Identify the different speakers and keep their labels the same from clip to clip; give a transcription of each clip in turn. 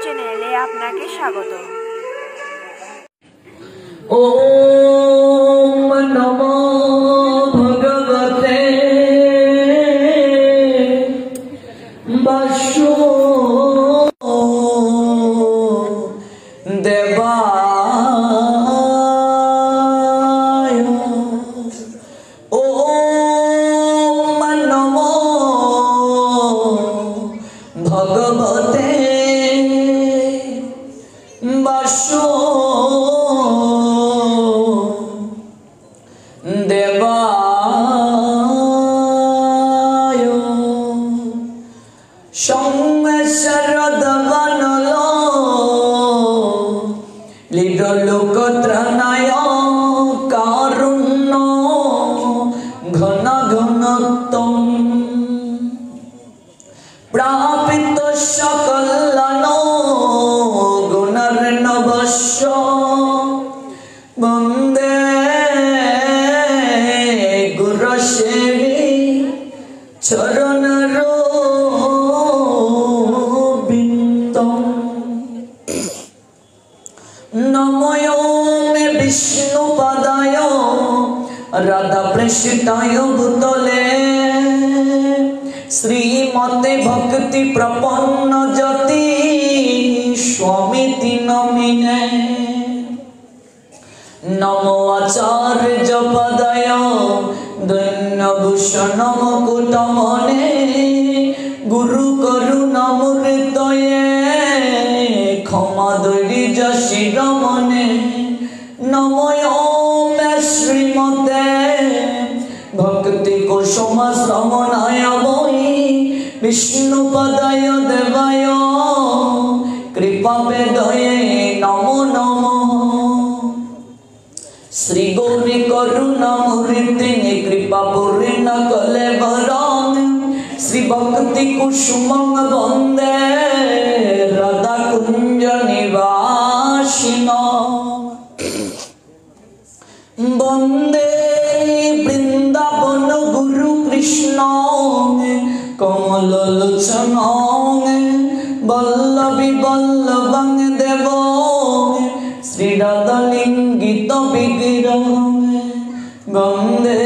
Speaker 1: চ্যানেলে আপনাকে স্বাগত।
Speaker 2: ওম নমো ভগবতে বাসুদেবায়। ওম নমো ভগবতে বাসুদেবায়। সংসার দমনল লিডলোকত্রনায় কারুণ্য ঘন ঘনত্বম প্রাপিত সকল্যাণ গুণর্ণবস্য বন্দে গুরুশ্রী চরণরবিন্দম। নমো বিষ্ণুপদায় রাধাপ্রেষিতায় ভূতলে শ্রীমতে ভক্তি প্রপন্ন জ্যোতি স্বামীতি নমিনে। নমো আচার্য পদায় দৈন্যভূষণ মুকুটমনে গুরু করুণামৃতয়ে ক্ষমা ধৈর্য শিরোমণে। নমো শ্রীমতে ভক্তি কুসুম শ্রমণায় বৈ বিষ্ণুপদায় দেবায় কৃপা বেদয়ে নমো নমঃ। শ্রী গৌরী করুণামূর্তিনি কৃপা পূর্ণ কলেবরং শ্রী ভক্তি কুসুমং বন্দে রাধা কুঞ্জ নিবাসিন। বন্দে বৃন্দাবন গুরু কৃষ্ণ কমল লোচন বল্লভী বল্লভং দেব শ্রী রাধালিঙ্গিত বিগ্রহ। বন্দে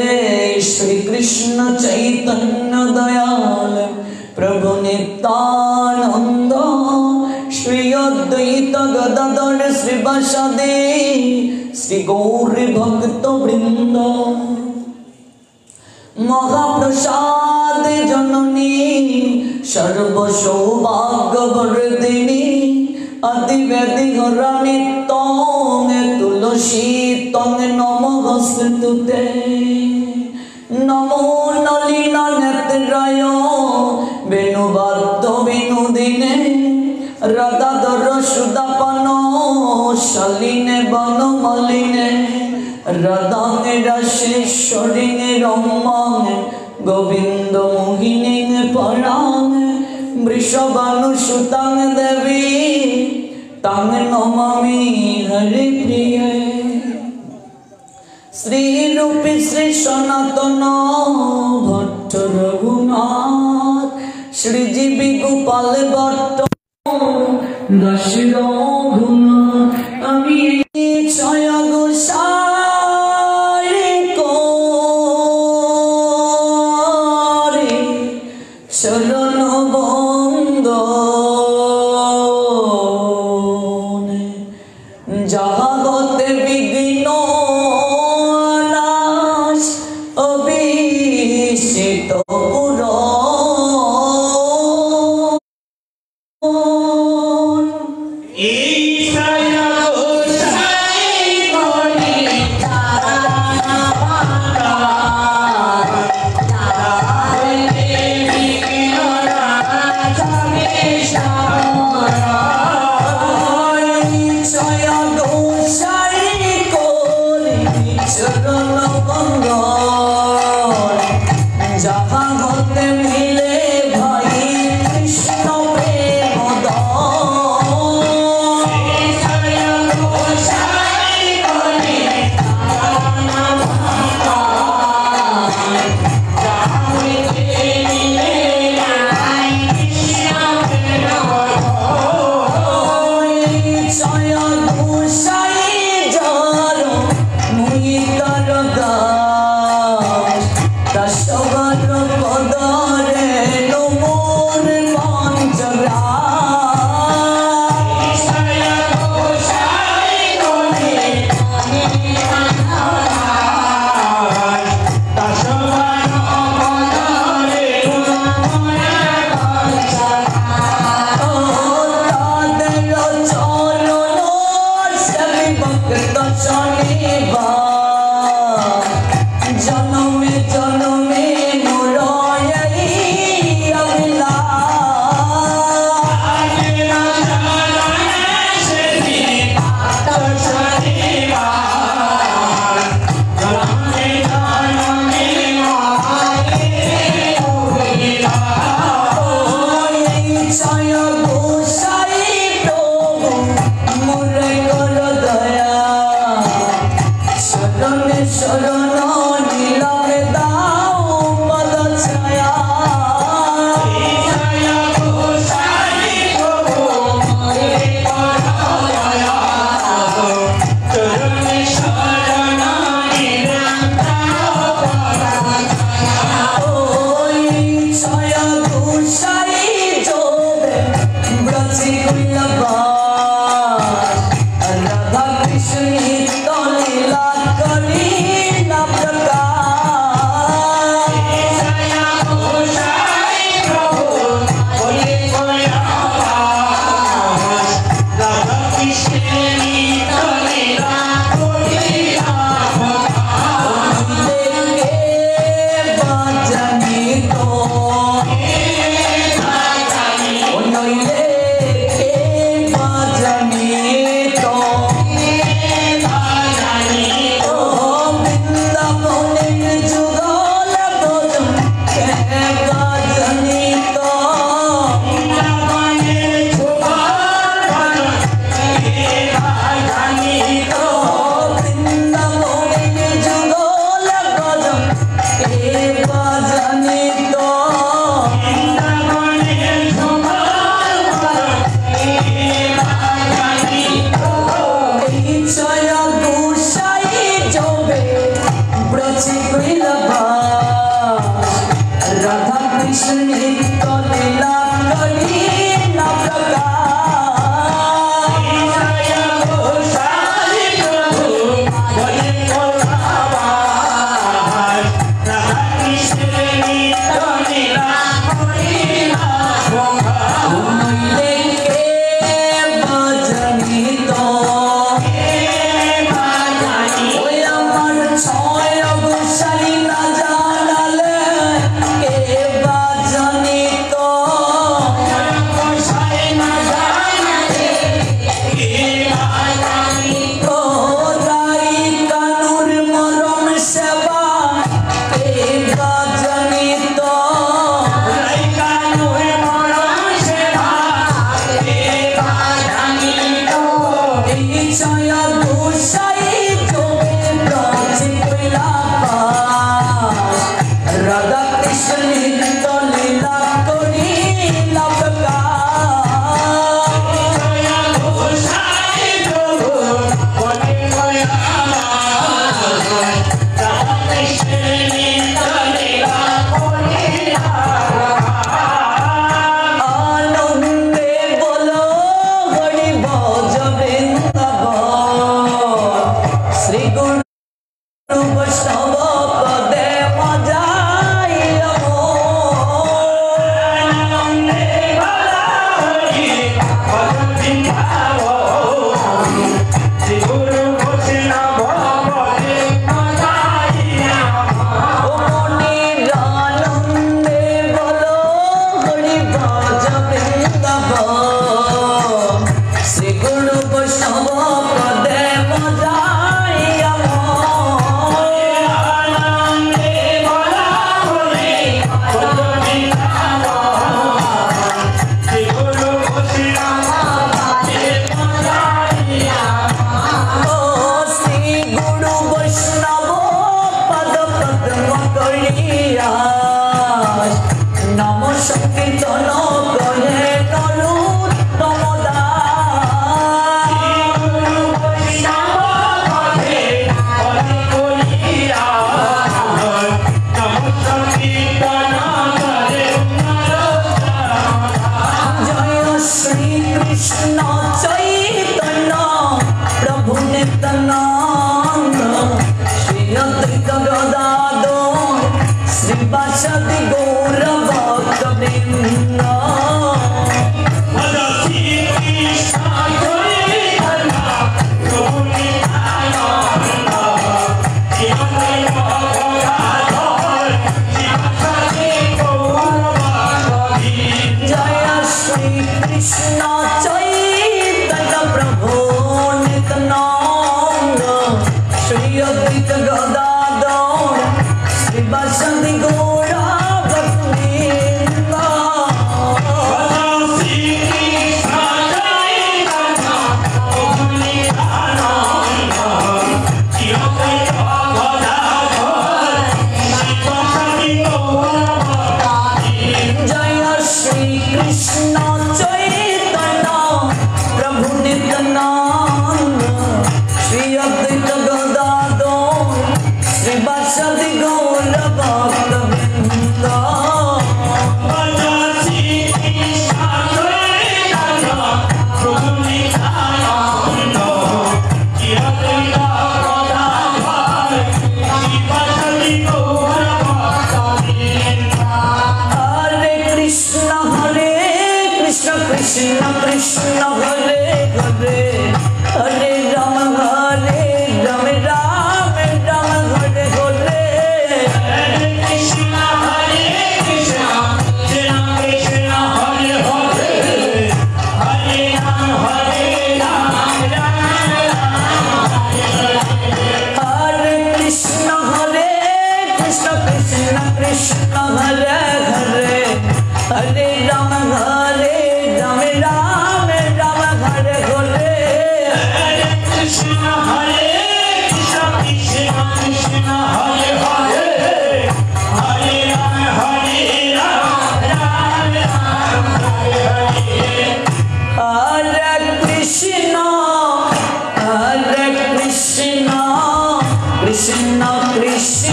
Speaker 2: শ্রীকৃষ্ণ চৈতন্য দয়াল প্রভু নিত্যানন্দ শ্রী অদ্বৈত গদাধর শ্রীবাসাদি শ্রী গৌরী ভক্ত বৃন্দ। মহাপ্রসাদ জননী সর্ব সৌভাগ্যবর্ধিনী আদিব্যাধি হরা নিত্যং তুলসী তং নমস্তুতে। নমো নলিন নেত্রায় বেণুবাদ্য বিনোদিনে রাধাধর সুদাপান শালিনে বনমালিনে রাধাং রাশেশ্বরীং রম্যাং গোবিন্দ মোহিনীং পরাং বৃষভানুসুতাং দেবী তাং নমামি হরি প্রিয়ে। শ্রীরূপী শ্রী সনাতন ভট্ট রঘুনাথ শ্রীজীবী গোপাল ভট্ট দাস রঘুনাথ। আমি ছয় গোসাই করে চরণ বন্দনে যাহা হতে বিঘ্ন নাশ অভিষিত পুর।
Speaker 3: Krishna
Speaker 2: নিত্য লীলা করি না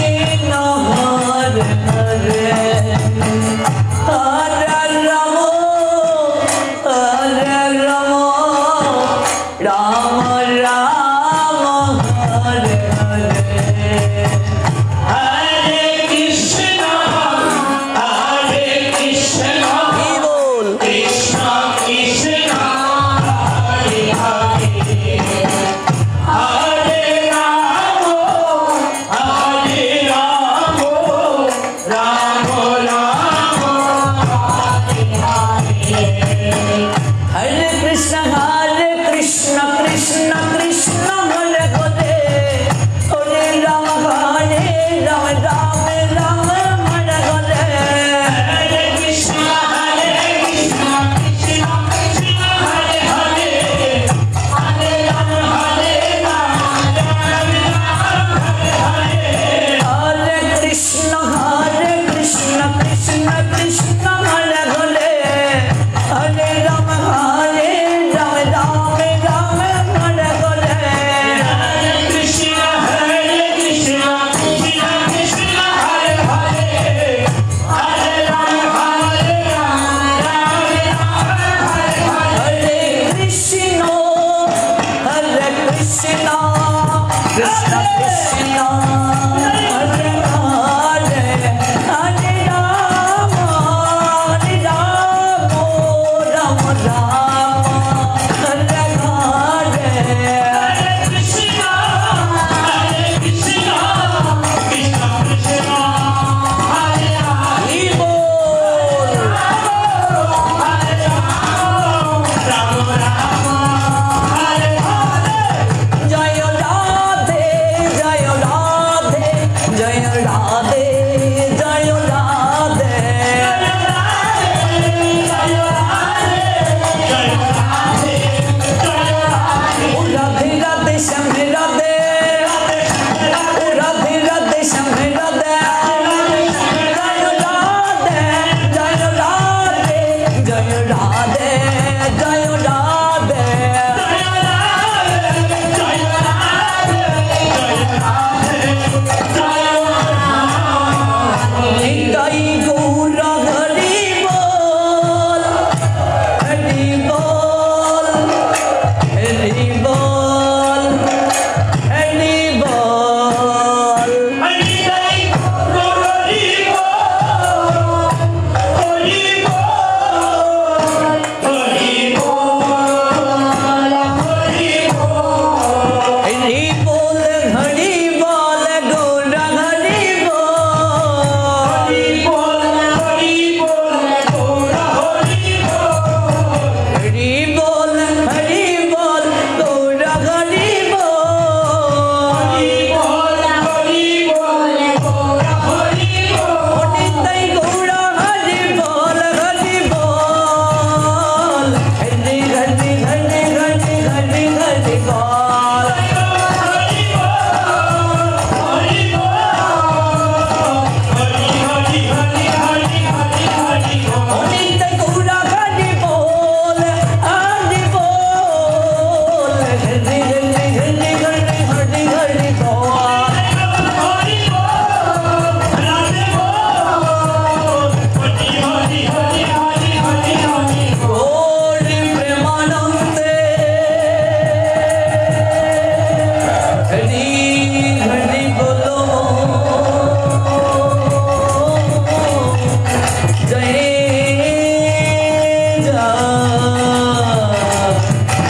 Speaker 3: Krishna Hare Hare Hare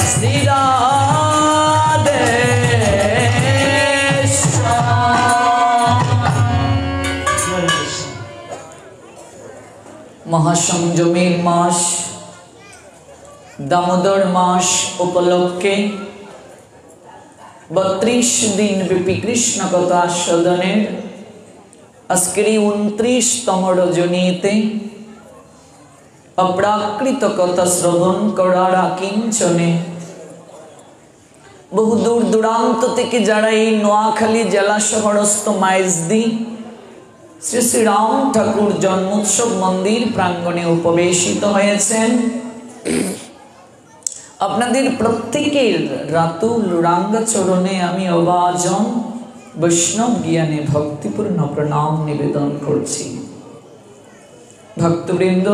Speaker 2: Shri Radhe মহাসংযমের মাস দামোদর মাস উপলক্ষে 32 দিন ব্যাপী কৃষ্ণ কথা আস্বাদনের আজকের 29তম রজনীতে অপ্রাকৃত কথা শ্রবণ করার আকিঞ্চনে বহু দূর দূরান্ত থেকে যারা এই নোয়াখালী জেলা শহরস্থ মাইজদি শ্রী শ্রী রাম ঠাকুর জন্মোৎসব মন্দির প্রাঙ্গণে উপবেশিত হয়েছেন, আপনাদের প্রত্যেকের রাতুল রাঙ্গা চরণে আমি অবাজন বৈষ্ণব জ্ঞানে ভক্তিপূর্ণ প্রণাম নিবেদন করছি। ভক্তবৃন্দ,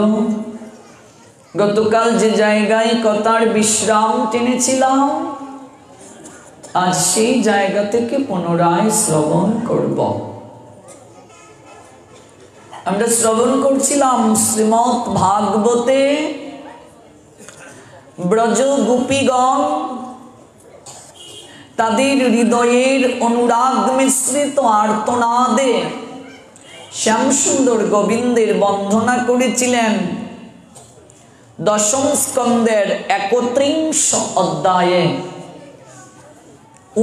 Speaker 2: গতকাল যে জায়গায় কথার বিশ্রাম টেনেছিলাম, আজ সেই জায়গা থেকে পুনরায় শ্রবণ করব। আমরা শ্রবণ করছিলাম শ্রীমদ্ ভাগবতে ব্রজ গোপীগণ তাদের হৃদয়ের অনুরাগ মিশ্রিত আর্তনাদে শ্যামসুন্দর গোবিন্দের বন্দনা করেছিলেন। দশম স্কন্দের 31 অধ্যায়ে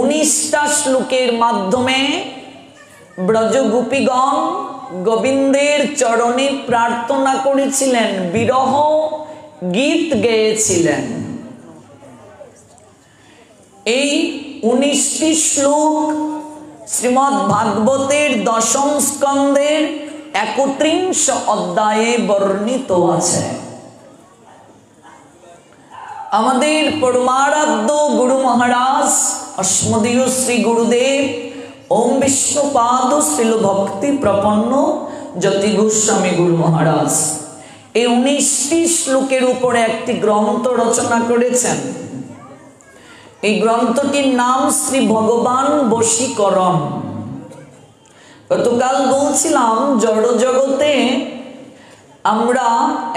Speaker 2: 19টা শ্লোকের মাধ্যমে ব্রজ গোপীগণ গোবিন্দের চরণে প্রার্থনা করেছিলেন, বিরহ গীত গেয়েছিলেন। এই 19টি শ্লোক শ্রীমদ্ ভাগবতের দশম স্কন্দের 31 অধ্যায়ে বর্ণিত আছে। আমাদের পরমারাধ্য গুরু মহারাজ অস্মদীয় শ্রী গুরুদেব ওম বিষ্ণুপাদ শ্রীল ভক্তি প্রপন্ন জ্যোতি গোস্বামী গুরু মহারাজ এই 19টি শ্লোকের উপরে একটি গ্রন্থ রচনা করেছেন। এই গ্রন্থটির নাম শ্রী ভগবান বশীকরণ। গতকাল বলছিলাম জড় জগতে আমরা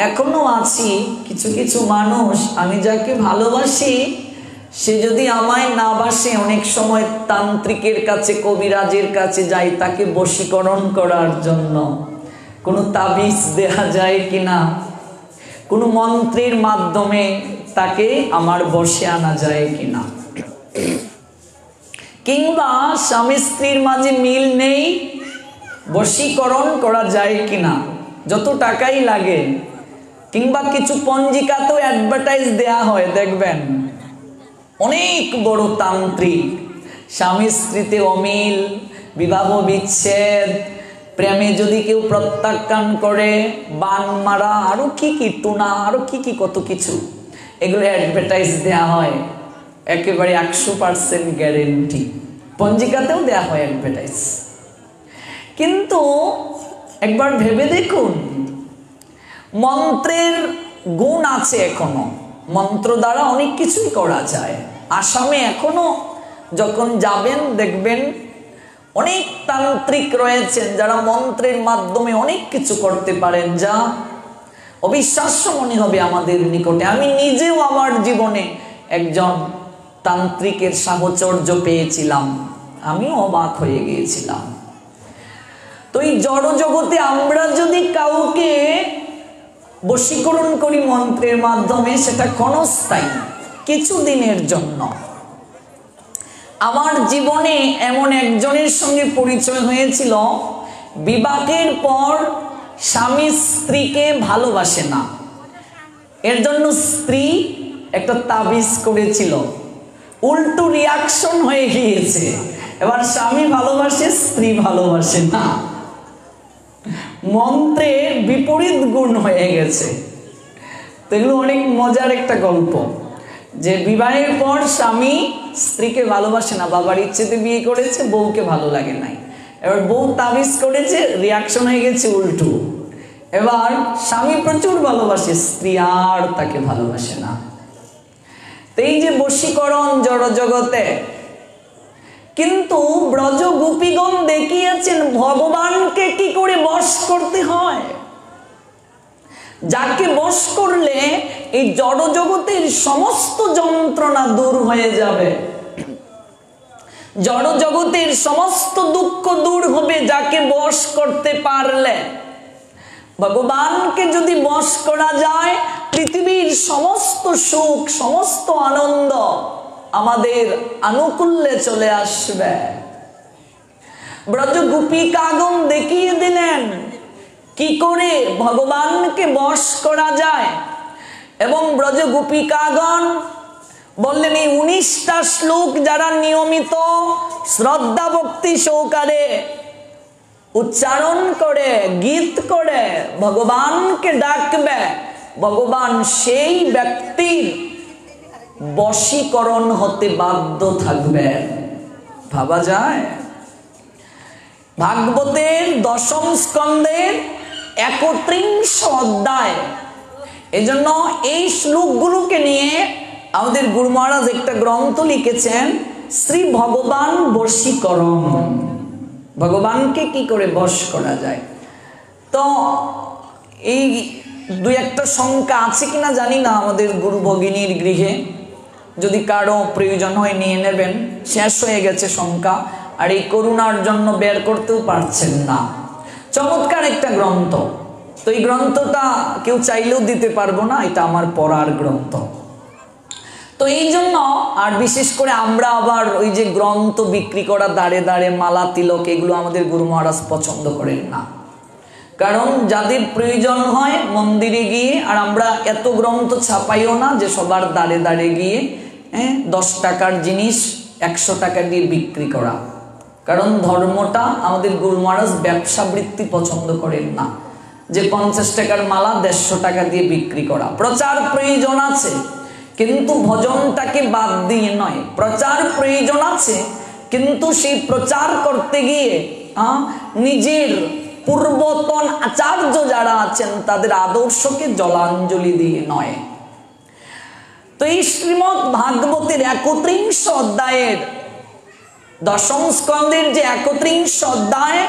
Speaker 2: এখনো আছি, কিছু কিছু মানুষ, আমি যাকে ভালোবাসি সে যদি আমায় না বাসে, অনেক সময় তান্ত্রিকের কাছে কবিরাজের কাছে যাই তাকে বশীকরণ করার জন্য। কোনো তাবিজ দেয়া যায় কিনা, কোনো মন্ত্রের মাধ্যমে তাকে আমার বশে আনা যায় কিনা, কিংবা স্বামী স্ত্রীর মাঝে মিল নেই, বশীকরণ করা যায় কিনা, যত টাকাই লাগে। কিংবা কিছু পঞ্জিকাতেও অ্যাডভার্টাইজ দেয়া হয়, দেখবেন অনেক বড় তান্ত্রিক, স্বামী স্ত্রীতে অমিল, বিবাহ বিচ্ছেদ, প্রেমে যদি কেউ প্রত্যাখ্যান করে, বান মারা, আরো কি কি টুনা, আরো কি কি কত কিছু, এগুলো অ্যাডভার্টাইজ দেয়া হয়, একেবারে 100% গ্যারেন্টি। পঞ্জিকাতেও দেয়া হয় অ্যাডভার্টাইজ। কিন্তু একবার ভেবে দেখুন, মন্ত্রের গুণ আছে এখনো, মন্ত্র দ্বারা অনেক কিছুই করা যায়। আসামে এখনো যখন যাবেন দেখবেন অনেক তান্ত্রিক রয়েছেন যারা মন্ত্রের মাধ্যমে অনেক কিছু করতে পারেন, যা অবিশ্বাস্য মনে হবে আমাদের নিকটে। আমি নিজেও আমার জীবনে একজন তান্ত্রিকের সাহচর্য পেয়েছিলাম, আমিও অবাক হয়ে গিয়েছিলাম। তো এই জড় জগতে আমরা যদি কাউকে বশীকরণ করি মন্ত্রের মাধ্যমে, সেটা ক্ষণস্থায়ী, কিছুদিনের জন্য। আমার জীবনে এমন একজনের সঙ্গে পরিচয় হয়েছিল, বিবাহের পর স্বামী স্ত্রীকে ভালোবাসে না, এর জন্য স্ত্রী একটা তাবিজ করেছিল, উল্টো রিয়াকশন হয়ে গিয়েছে। এবার স্বামী ভালোবাসে, স্ত্রী ভালোবাসে না, মন্ত্রের বিপরীত গুণ হয়ে গেছে। তো এগুলো অনেক মজার একটা গল্প, যে বিবাহের পর স্বামী স্ত্রীকে ভালোবাসে না, বাবার ইচ্ছেতে বিয়ে করেছে, বউকে ভালো লাগে নাই, এবার বউ তাবিজ করেছে, রিয়াকশন হয়ে গেছে উল্টো। এবার স্বামী প্রচুর ভালোবাসে, স্ত্রী আর তাকে ভালোবাসে না। তো এই যে বশীকরণ জড় জগতে, কিন্তু ব্রজ গোপীগণ দেখিয়েছেন ভগবানকে কি করে বশ করতে হয়, যাকে বশ করলে এই জড়জগতের সমস্ত যন্ত্রণা দূর হয়ে যাবে, জড়জগতের সমস্ত দুঃখ দূর হবে যাকে বশ করতে পারলে। ভগবানকে যদি বশ করা যায়, পৃথিবীর সমস্ত সুখ সমস্ত আনন্দ আমাদের আনুকূল্যে চলে আসবে। ব্রজ গোপিকাগণ দেখিয়ে দিলেন কি করে ভগবানকে বশ করা যায়, এবং ব্রজ গোপিকাগণ বললেন এই 19টা শ্লোক যারা নিয়মিত শ্রদ্ধা ভক্তি সহকারে উচ্চারণ করে গীত করে ভগবানকে ডাকবে, ভগবান সেই ব্যক্তির বশীকরণ হতে বাধ্য থাকবে। ভাবা যায়? ভাগবতের 10ম স্কন্ধের 31 অধ্যায়। এজন্য এই শ্লোকগুলোকে নিয়ে আমাদের গুরু মহারাজ একটা গ্রন্থ লিখেছেন, শ্রী ভগবান বশীকরণ। ভগবানকে কি করে বশ করা যায়। তো এই 2-1টা সংখ্যা আছে কিনা জানি না আমাদের গুরু ভগিনীর গৃহে, যদি কারো প্রয়োজন হয় নিয়ে নেবেন। শেষ হয়ে গেছে সংখ্যা, আর এই করুণার জন্য বের করতেও পারছেন না। চমৎকার একটা গ্রন্থ। তো এই গ্রন্থটা কেউ চাইলেও দিতে পারবো না, এটা আমার পড়ার গ্রন্থ। তো এই জন্য, আর বিশেষ করে আমরা আবার ওই যে গ্রন্থ বিক্রি করা দাঁড়ে দাঁড়ে মালা তিলক, এগুলো আমাদের গুরু মহারাজ পছন্দ করেন না। কারণ যাদের প্রয়োজন হয় মন্দিরে গিয়ে, আর আমরা এত গ্রন্থ ছাপাইও না যে সবার দাঁড়ে দাঁড়ে গিয়ে 10 টাকার জিনিস 100 টাকা দিয়ে বিক্রি করা। কারণ ধর্মটা আমাদের গুরু মহারাজ ব্যবসা বৃত্তি পছন্দ করেন না, যে 50 টাকার মালা 150 টাকা দিয়ে বিক্রি করা। প্রচার প্রয়োজন আছে, কিন্তু ভজনটাকে বাদ দিয়ে নয়। প্রচার প্রয়োজন আছে, কিন্তু সেই প্রচার করতে গিয়ে নিজের পূর্বতন আচার্য যারা আছেন তাদের আদর্শকে জলাঞ্জলি দিয়ে নয়। তো এই শ্রীমৎ ভাগবতের 31 অধ্যায়ের 10ম স্কন্ধের যে 31 অধ্যায়,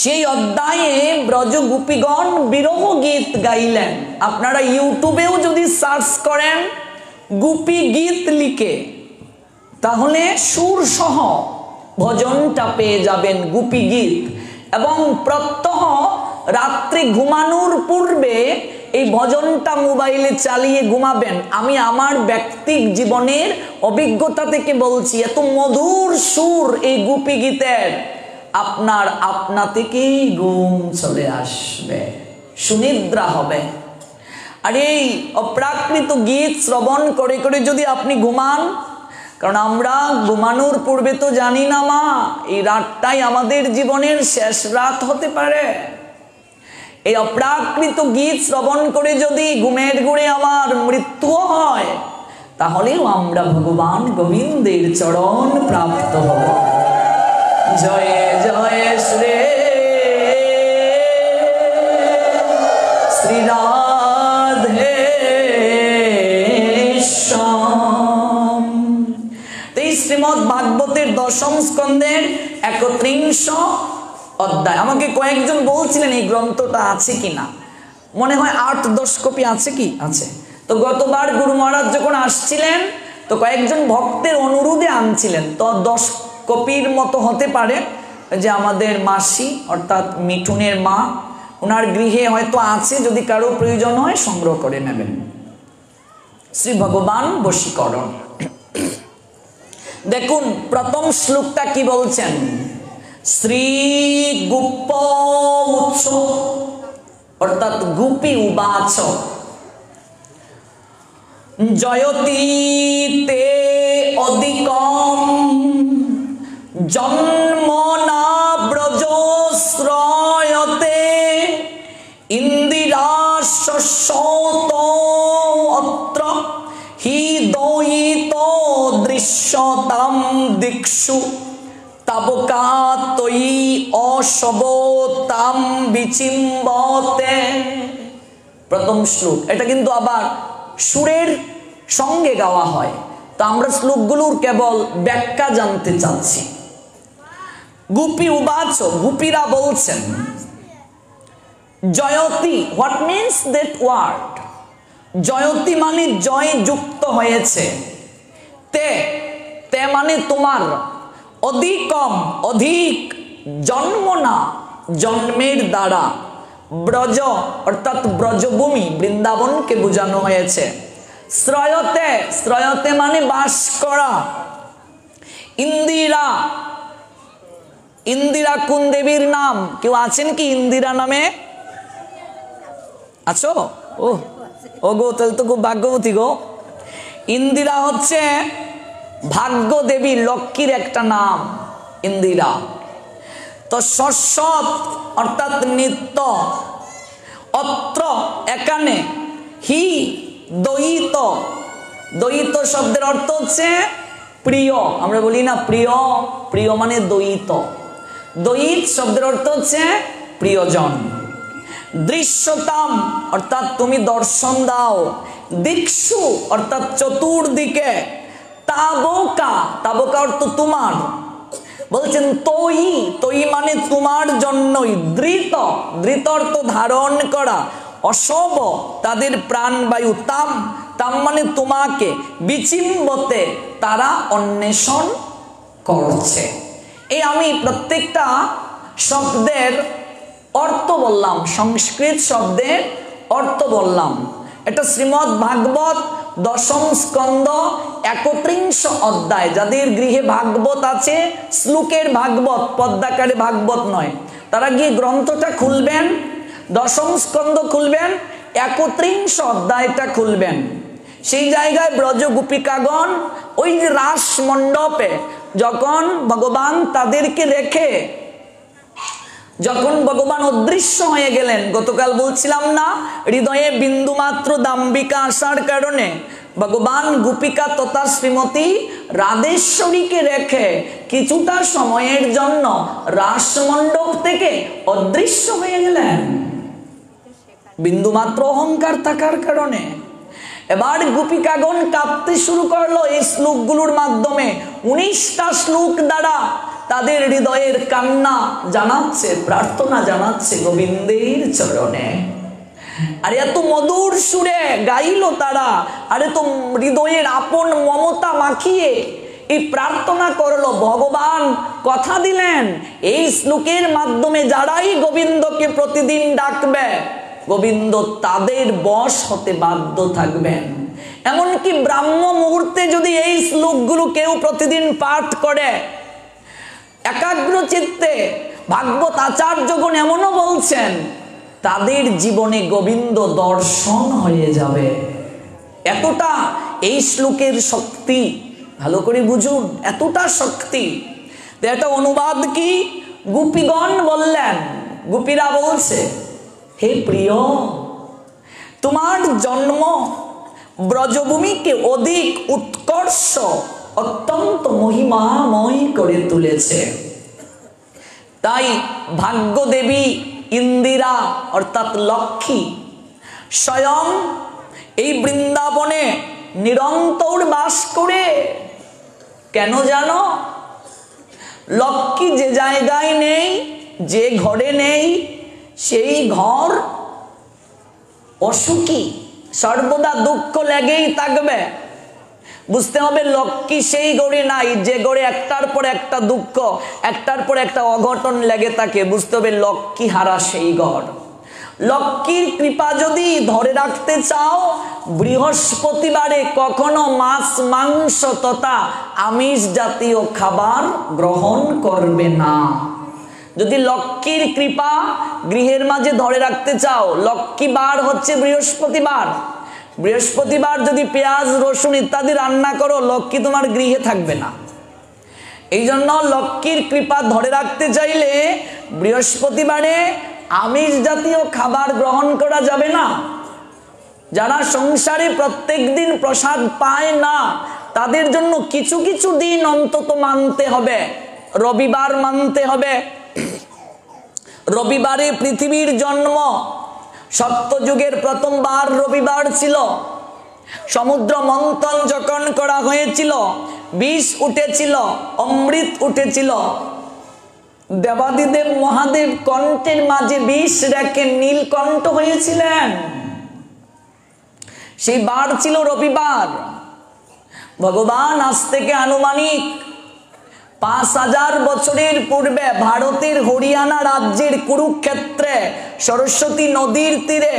Speaker 2: সেই অধ্যায়ে ব্রজ গোপীগণ বিরহ গীত গাইলেন। আপনারা ইউটিউবেও যদি সার্চ করেন গোপী গীত লিখে, তাহলে সুর সহ ভজনটা পেয়ে যাবেন, গোপী গীত। এবং প্রত্যহ রাত্রে ঘুমানোর পূর্বে এই ভজনটা মোবাইলে চালিয়ে ঘুমাবেন। আমি আমার ব্যক্তিক জীবনের অভিজ্ঞতা থেকে বলছি, এত মধুর সুর এই গোপী গীতের, আপনার আপনা থেকেই ঘুম চলে আসবে, সুনিদ্রা হবে। আর এই অপ্রাকৃত গীত শ্রবণ করে করে যদি আপনি ঘুমান, কারণ আমরা ঘুমানোর পূর্বে তো জানি না মা এই রাতটাই আমাদের জীবনের শেষ রাত হতে পারে। এই অপ্রাকৃত গীত শ্রবণ করে যদি ঘুমের ঘুরে আমার মৃত্যু হয়, তাহলেও আমরা ভগবান গোবিন্দের চরণ প্রাপ্ত হব। জয় জয় শ্রী শ্রী রাধে শ্যাম। এই শ্রীমৎ ভাগবতের 10ম স্কন্ধের 31 অধ্যায়। আমাকে কয়েকজন বলছিলেন এই গ্রন্থটা আছে কিনা, মনে হয় 8-10 কপি আছে। কি আছে? তো গতবার গুরু মহারাজ যখন আসছিলেন, তো কয়েকজন ভক্তের অনুরোধে আনছিলেন। তো 10 কপির মতো হতে পারে, যে আমাদের মাসি অর্থাৎ মিঠুনের মা, ওনার গৃহে হয়তো আছে, যদি কারো প্রয়োজন হয় সংগ্রহ করে নেবেন। শ্রী ভগবান বশীকরণ। দেখুন প্রথম শ্লোকটা কি বলছেন, শ্রী গোপ উচ্চ অর্থাৎ গোপী উবাচ জয়তি তে অধিকম জন্ম না ব্রজশ্রয়তে ইন্দিরা শশত অত্র হি দয়িত দৃশ্যতাম দিক্ষু তাবকাতই অশবতাম বিচিম্বতে। প্রথম শ্লোক, এটা কিন্তু আবার সুরের সঙ্গে গাওয়া হয়। তো আমরা শ্লোকগুলোর কেবল ব্যাখ্যা জানতে চাচ্ছি। গোপী উবাচ, গোপীরা বলছেন, জয়তি, হোয়াট মিনস দ্যাট ওয়ার্ড? জয়তী মানে জয় যুক্ত হয়েছে, তে তে মানে তোমার, অধিকম অধিক, জন্ম না জন্মের দ্বারা, ব্রজ অর্থাৎ ব্রজভূমি বৃন্দাবনকে বোঝানো হয়েছে। শ্রয়তে শ্রয়তে মানে বাস করা। ইন্দিরা ইন্দিরা কোন দেবীর নাম? কেউ আছেন কি ইন্দিরা নামে? আছো? ও ও গো, তাহলে তো খুব ভাগ্যবতী গো। ইন্দিরা হচ্ছে ভাগ্য দেবী, লক্ষ্মীর একটা নাম ইন্দিরা। তো শশ্বত অর্থাৎ নিত্য, অত্র এখানে, হি দ্বৈত, দ্বৈত শব্দের অর্থ হচ্ছে প্রিয়। আমরা বলি না প্রিয়, প্রিয় মানে দ্বৈত, দ্বৈত শব্দের অর্থ হচ্ছে প্রিয়জন। দৃশ্যতাম অর্থাৎ তুমি দর্শন দাও, দিক্ষু অর্থাৎ চতুর্দিকে, তাবকা তাবকা অর্থ তোমার, বলছেন তৈ তৈ মানে তোমার জন্যই, ধৃত ধৃত অর্থ ধারণ করা, অশব তাদের প্রাণবায়ু, তাম তাম মানে তোমাকে, বিচিম্বতে তারা অন্বেষণ করছে। এই আমি প্রত্যেকটা শব্দের অর্থ বললাম, সংস্কৃত শব্দের অর্থ বললাম। এটা শ্রীমদ্ ভাগবত দশম স্কন্ধ 31 অধ্যায়। যাদের গৃহে ভাগবত আছে, শ্লোকের ভাগবত, পদ্মাকারে ভাগবত নয়, তারা গিয়ে গ্রন্থটা খুলবেন, দশম স্কন্ধ খুলবেন, 31 অধ্যায়টা খুলবেন। সেই জায়গায় ব্রজ গোপিকাগণ ওই যে রাস মণ্ডপে যখন ভগবান তাদেরকে রেখে, যখন ভগবান অদৃশ্য হয়ে গেলেন, গতকাল বলছিলাম না, হৃদয়ে বিন্দুমাত্র দাম্বিকা আসার কারণে ভগবান গোপিকা তথা শ্রীমতী রাধেশ্বরীকে রেখে কিছুটা সময়ের জন্য রাসমণ্ডপ থেকে অদৃশ্য হয়ে গেলেন, বিন্দুমাত্র অহংকার থাকার কারণে। এবার গোপিকাগণ কাঁদতে শুরু করলো এই শ্লোকগুলোর মাধ্যমে। 19টা শ্লোক দ্বারা তাদের হৃদয়ের কান্না জানাচ্ছে, প্রার্থনা জানাচ্ছে গোবিন্দের চরণে। আর এত মধুর সুরে গাইলো তারা, আর এত হৃদয়ের আপন মমতা মাখিয়ে এই প্রার্থনা করলো। ভগবান কথা দিলেন এই শ্লোকের মাধ্যমে যারাই গোবিন্দকে প্রতিদিন ডাকবে, গোবিন্দ তাদের বশ হতে বাধ্য থাকবেন। এমনকি ব্রাহ্ম মুহূর্তে যদি এই শ্লোকগুলো কেউ প্রতিদিন পাঠ করে একাগ্র চিত্তে, ভাগবত আচার্যগণ এমনও বলছেন তাদের জীবনে গোবিন্দ দর্শন হয়ে যাবে। এতটা এই শ্লোকের শক্তি, ভালো করে বুঝুন, এতটা শক্তি। এটা অনুবাদ কি? গোপীগণ বললেন, গোপীরা বলছে, হে প্রিয়, তোমার জন্ম ব্রজভূমিকে অধিক উৎকর্ষ, অত্যন্ত মহিমাময় করে তুলেছে। তাই ভাগ্য দেবী ইন্দিরা অর্থাৎ লক্ষ্মী স্বয়ং এই বৃন্দাবনে নিরন্তর বাস করে। কেন জানো? লক্ষ্মী যে জায়গায় নেই, যে ঘরে নেই, সেই ঘর অসুখী, সর্বদা দুঃখ লেগেই থাকবে। বুঝতে হবে লক্ষ্মী সেই গড়ে নাই যে গড়ে একটার পর একটা দুঃখ, একটার পর একটা অঘটন লেগে থাকে। বুঝতে হবে লক্ষ্মী হারা সেই গড়। লক্ষ্মীর কৃপা যদি ধরে রাখতে চাও, বৃহস্পতিবারে কখনো মাছ মাংস তথা আমিষ জাতীয় খাবার গ্রহণ করবে না। যদি লক্ষ্মীর কৃপা গৃহের মাঝে ধরে রাখতে চাও, লক্ষ্মীবার হচ্ছে বৃহস্পতিবার। বৃহস্পতিবার যদি পেঁয়াজ রসুন ইত্যাদি রান্না করো, লক্ষ্মী তোমার গৃহে থাকবে না। এই জন্য লক্ষ্মীর কৃপা ধরে রাখতে চাইলে বৃহস্পতিবারে আমিষ জাতীয় খাবার গ্রহণ করা যাবে না। যারা সংসারে প্রত্যেক দিন প্রসাদ পায় না, তাদের জন্য কিছু কিছু দিন অন্তত মানতে হবে। রবিবার মানতে হবে। রবিবারে পৃথিবীর জন্ম, সত্যযুগের প্রথমবার রবিবার ছিল। সমুদ্র মন্থন যখন করা হয়েছিল, বিষ উঠেছিল, অমৃত উঠেছিল। দেবাদিদেব মহাদেব কণ্ঠের মাঝে বিষ রেখে নীলকণ্ঠ হয়েছিলেন। সেই বার ছিল রবিবার। ভগবান আজ থেকে আনুমানিক 5000 বছরের পূর্বে ভারতের হরিয়ানা রাজ্যের কুরুক্ষেত্রে সরস্বতী নদীর তীরে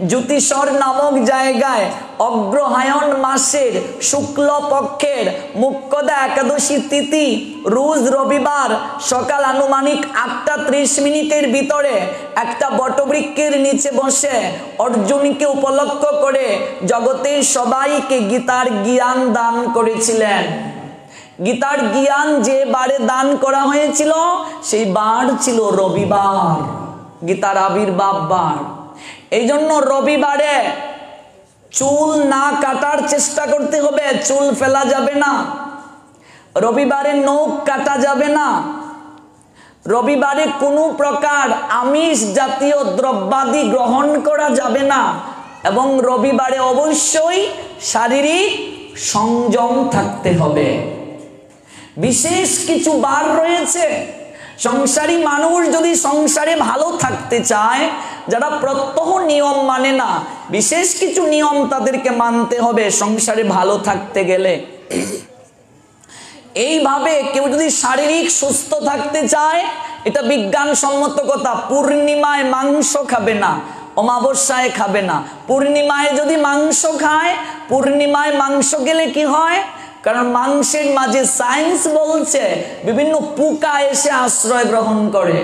Speaker 2: জ্যোতিষর নামক জায়গায় অগ্রহায়ণ মাসের শুক্ল পক্ষের মুখ্যদা একাদশী তিথি রোজ রবিবার সকাল আনুমানিক 8:30 ভিতরে একটা বটবৃক্ষের নিচে বসে অর্জুনকে উপলক্ষ করে জগতের সবাইকে গীতার জ্ঞান দান করেছিলেন। গীতার জ্ঞান যে বারে দান করা হয়েছিল সেই বার ছিল রবিবার, গীতার আবির্ভাব বার। এই জন্য রবিবারে চুল না কাটার চেষ্টা করতে হবে, চুল ফেলা যাবে না। রবিবারে নখ কাটা যাবে না। রবিবারে কোনো প্রকার আমিষ জাতীয় দ্রব্যাদি গ্রহণ করা যাবে না। এবং রবিবারে অবশ্যই শারীরিক সংযম থাকতে হবে। বিশেষ কিছু বার রয়েছে, সংসারী মানুষ যদি সংসারে ভালো থাকতে চায়, যারা প্রত্যহ নিয়ম মানে না, বিশেষ কিছু নিয়ম তাদেরকে মানতে হবে সংসারে ভালো থাকতে গেলে। এইভাবে কেউ যদি শারীরিক সুস্থ থাকতে চায়, এটা বিজ্ঞানসম্মত কথা, পূর্ণিমায় মাংস খাবে না, অমাবস্যায় খাবে না। পূর্ণিমায় যদি মাংস খায়, পূর্ণিমায় মাংস গেলে কি হয়, কারণ মাংসের মাঝে সায়েন্স বলছে বিভিন্ন পোকা এসে আশ্রয় গ্রহণ করে,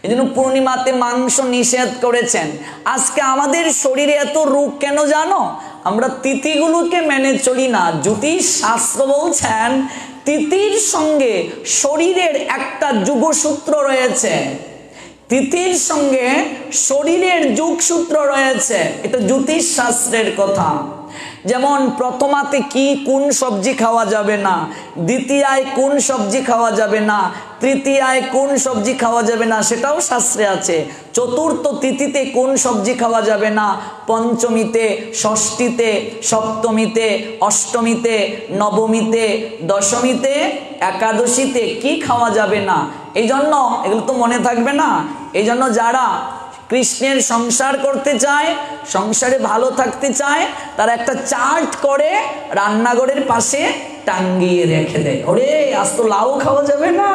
Speaker 2: এই জন্য পূর্ণিমাতে মাংস নিষেধ করেছেন। আজকে আমাদের শরীরে এত রোগ কেন জানো? আমরা তিথিগুলোকে মেনে চলি না। জ্যোতিষ শাস্ত্র বলছেন তিথির সঙ্গে শরীরের একটা যুগসূত্র রয়েছে, তিথির সঙ্গে শরীরের যুগসূত্র রয়েছে, এটা জ্যোতিষ শাস্ত্রের কথা। যেমন প্রথমাতে কি কোন সবজি খাওয়া যাবে না, দ্বিতীয়ায় কোন সবজি খাওয়া যাবে না, তৃতীয়ায় কোন সবজি খাওয়া যাবে না, সেটাও শাস্ত্রে আছে। চতুর্থ তিথিতে কোন সবজি খাওয়া যাবে না, পঞ্চমীতে, ষষ্ঠীতে, সপ্তমীতে, অষ্টমীতে, নবমীতে, দশমীতে, একাদশীতে কি খাওয়া যাবে না। এই জন্য এগুলো তো মনে থাকবে না। এই জন্য যারা কৃষ্ণের সংসার করতে চায়, সংসারে ভালো থাকতে চায়, তারা একটা চার্ট করে রান্নাঘরের পাশে টাঙ্গিয়ে রেখে দেয়। ওরে আজ তো লাউ খাওয়া যাবে না,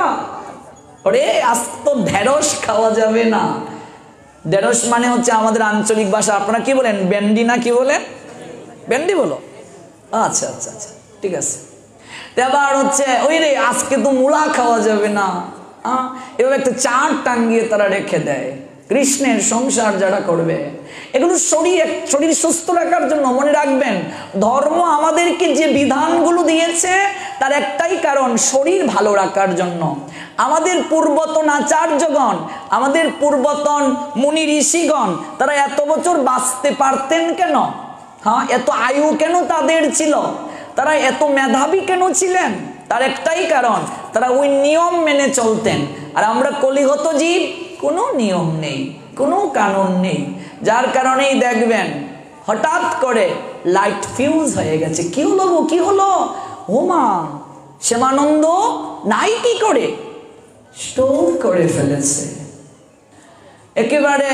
Speaker 2: ওরে আজ তো ঢেঁড়স খাওয়া যাবে না। ঢেঁড়স মানে হচ্ছে আমাদের আঞ্চলিক ভাষা, আপনারা কি বলেন, ভেন্ডি না কি বলেন? ভেন্ডি বলো, আচ্ছা আচ্ছা আচ্ছা, ঠিক আছে। এবার হচ্ছে ওই রে আজকে তো মূলা খাওয়া যাবে না, এভাবে একটা চার্ট টাঙ্গিয়ে তারা রেখে দেয়। কৃষ্ণের সংসার যারা করবে, এগুলো শরীর সুস্থ রাখার জন্য। মনে রাখবেন, ধর্ম আমাদেরকে যে বিধানগুলো দিয়েছে তার একটাই কারণ, শরীর ভালো রাখার জন্য। আমাদের পূর্বতন আচার্যগণ, আমাদের পূর্বতন মুনি ঋষিগণ, তারা এত বছর বাঁচতে পারতেন কেন? এত আয়ু কেন তাদের ছিল? তারা এত মেধাবী কেন ছিলেন? তার একটাই কারণ, তারা ওই নিয়ম মেনে চলতেন। আর আমরা কলিহত জীব, কোনো নিয়ম নেই, কোনো কানুন নেই, যার কারণেই দেখবেন হঠাৎ করে লাইট ফিউজ হয়ে গেছে। কি হলো গো, কি হলো? ওমা, শ্যামানন্দ নাই কি করে, স্ট্রোক করে ফেলেছে, একেবারে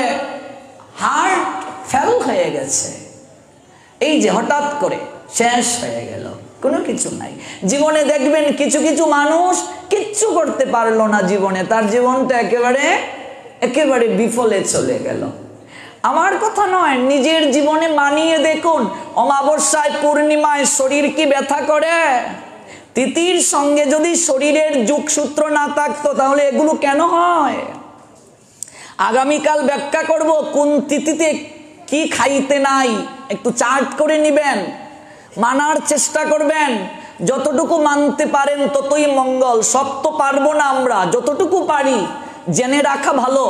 Speaker 2: হার্ট ফেল হয়ে গেছে। এই যে হঠাৎ করে শেষ হয়ে গেল, কোনো কিছু নাই। জীবনে দেখবেন কিছু কিছু মানুষ কিচ্ছু করতে পারলো না জীবনে, তার জীবনটা একেবারে বিফলে চলে গেল। আমার কথা নয়, নিজের জীবনে মানিয়ে দেখুন। অমাবস্যায় পূর্ণিমায় শরীর কি ব্যথা করে? তিথির সঙ্গে যদি শরীরের যুগসূত্র না থাকতো তাহলে এগুলো কেন হয়? আগামীকাল ব্যাখ্যা করব কোন তিথিতে কি খাইতে নাই, একটু চার্ট করে নিবেন, মানার চেষ্টা করবেন। যতটুকু মানতে পারেন ততই মঙ্গল। সব তো পারবো না আমরা, যতটুকু পারি জেনে রাখা ভালো।